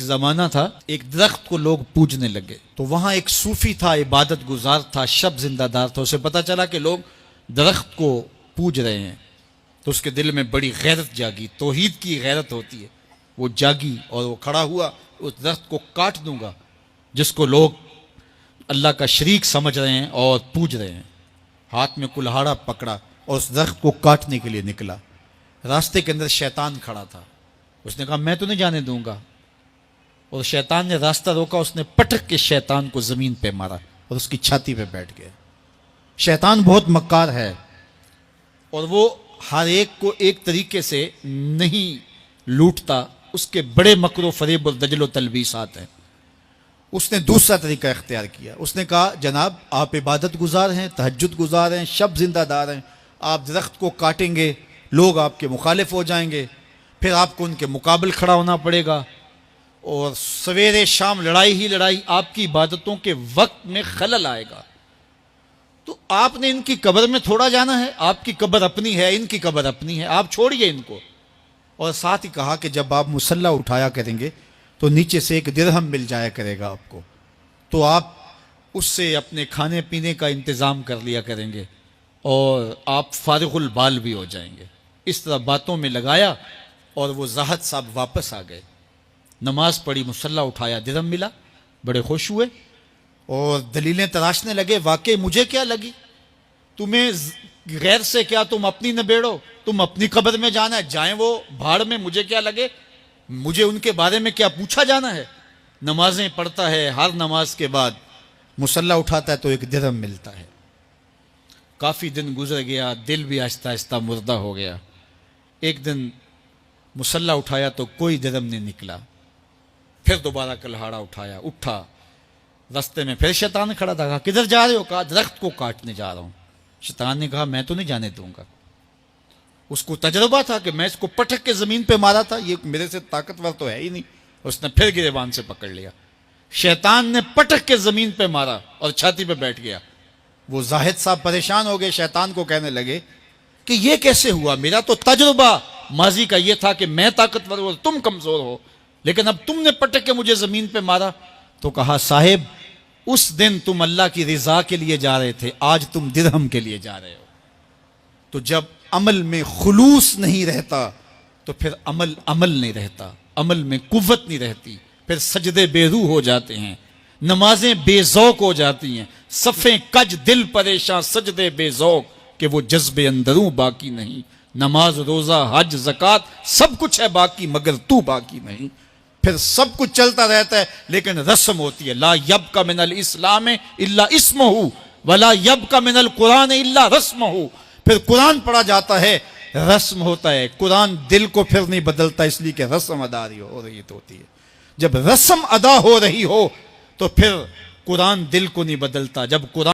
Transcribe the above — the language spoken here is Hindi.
जमाना था, एक दरख्त को लोग पूजने लगे। तो वहां एक सूफी था, इबादत गुजार था, शब जिंदादार था। उसे पता चला कि लोग दरख्त को पूज रहे हैं, तो उसके दिल में बड़ी गैरत जागी, तौहीद की गैरत होती है, वो जागी और वो खड़ा हुआ, उस दरख्त को काट दूंगा जिसको लोग अल्लाह का शरीक समझ रहे हैं और पूज रहे हैं। हाथ में कुल्हाड़ा पकड़ा और उस दरख्त को काटने के लिए निकला। रास्ते के अंदर शैतान खड़ा था, उसने कहा मैं तो नहीं जाने दूंगा, और शैतान ने रास्ता रोका। उसने पटक के शैतान को जमीन पे मारा और उसकी छाती पे बैठ गया। शैतान बहुत मक्कार है और वो हर एक को एक तरीके से नहीं लूटता, उसके बड़े मकरो फरेब और दजलो तलबीसात हैं। उसने दूसरा तरीका इख्तियार किया। उसने कहा जनाब आप इबादत गुजार हैं, तहज्जुद गुजार हैं, शब जिंदादार हैं, आप दरख्त को काटेंगे, लोग आपके मुखालिफ हो जाएंगे, फिर आपको उनके मुकाबल खड़ा होना पड़ेगा और सवेरे शाम लड़ाई ही लड़ाई, आपकी इबादतों के वक्त में खलल आएगा। तो आपने इनकी कब्र में थोड़ा जाना है, आपकी कब्र अपनी है, इनकी कब्र अपनी है, आप छोड़िए इनको। और साथ ही कहा कि जब आप मुसल्ला उठाया करेंगे तो नीचे से एक दिरहम मिल जाया करेगा आपको, तो आप उससे अपने खाने पीने का इंतज़ाम कर लिया करेंगे और आप फारिगुल बाल भी हो जाएंगे। इस तरह बातों में लगाया और वो ज़ाहद साहब वापस आ गए। नमाज पढ़ी, मुसल्ला उठाया, दिरहम मिला, बड़े खुश हुए और दलीलें तराशने लगे। वाकई मुझे क्या लगी, तुम्हें गैर से क्या, तुम अपनी नबेड़ो, तुम अपनी कब्र में जाना है, जाएं वो भाड़ में, मुझे क्या लगे, मुझे उनके बारे में क्या पूछा जाना है। नमाजें पढ़ता है, हर नमाज के बाद मुसल्ला उठाता है तो एक दिरहम मिलता है। काफ़ी दिन गुजर गया, दिल भी आहिस्ता आहिस्ता मुर्दा हो गया। एक दिन मुसल्ला उठाया तो कोई दिरहम नहीं निकला। फिर दोबारा कुल्हाड़ा उठाया, उठा, रास्ते में फिर शैतान खड़ा था। कहा किधर जा रहे हो? कहा दरख्त को काटने जा रहा हूं। शैतान ने कहा मैं तो नहीं जाने दूंगा। उसको तजर्बा था कि मैं इसको पटक के जमीन पे मारा था, ये मेरे से ताकतवर तो है ही नहीं। उसने फिर गिरेबान से पकड़ लिया। शैतान ने पटक के जमीन पे मारा और छाती पे बैठ गया। वो जाहिद साहब परेशान हो गए, शैतान को कहने लगे कि ये कैसे हुआ, मेरा तो तजुर्बा माजी का ये था कि मैं ताकतवर हूं, तुम कमजोर हो, लेकिन अब तुमने पटक के मुझे जमीन पे मारा। तो कहा साहिब उस दिन तुम अल्लाह की रिजा के लिए जा रहे थे, आज तुम दिरहम के लिए जा रहे हो। तो जब अमल में खुलूस नहीं रहता तो फिर अमल अमल नहीं रहता, अमल में कुव्वत नहीं रहती, फिर सजदे बेरूह हो जाते हैं, नमाजें बेजौक हो जाती हैं, सफ़े कज दिल परेशान, सजदे बेजौक कि वो जज्बे अंदरूं बाकी नहीं। नमाज रोज़ा हज ज़कात सब कुछ है बाकी मगर तू बाकी नहीं। फिर सब कुछ चलता रहता है लेकिन रस्म होती है। ला यब्का मिनल इस्लाम इल्ला इस्महु वला यब्का मिनल कुरान इल्ला रस्महु। फिर कुरान पढ़ा जाता है, रस्म होता है, कुरान दिल को फिर नहीं बदलता, इसलिए कि रस्म अदा हो रही होती है। जब रस्म अदा हो रही हो तो फिर कुरान दिल को नहीं बदलता। जब कुरान